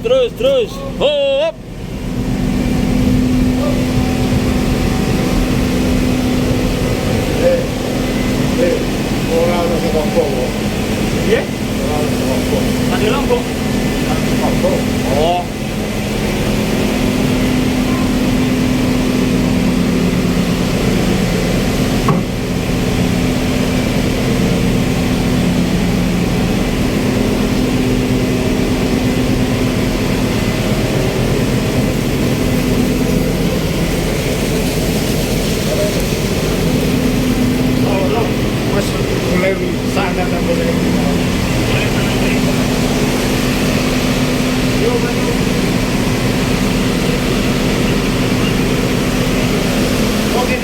terus. Hop. Ora ono sing ngomong. Iya? Ora ono sing ngomong. Tadi lombok. Ngomong. Oh. Mas mulai sana dan mulai. Yo, mano. Oke,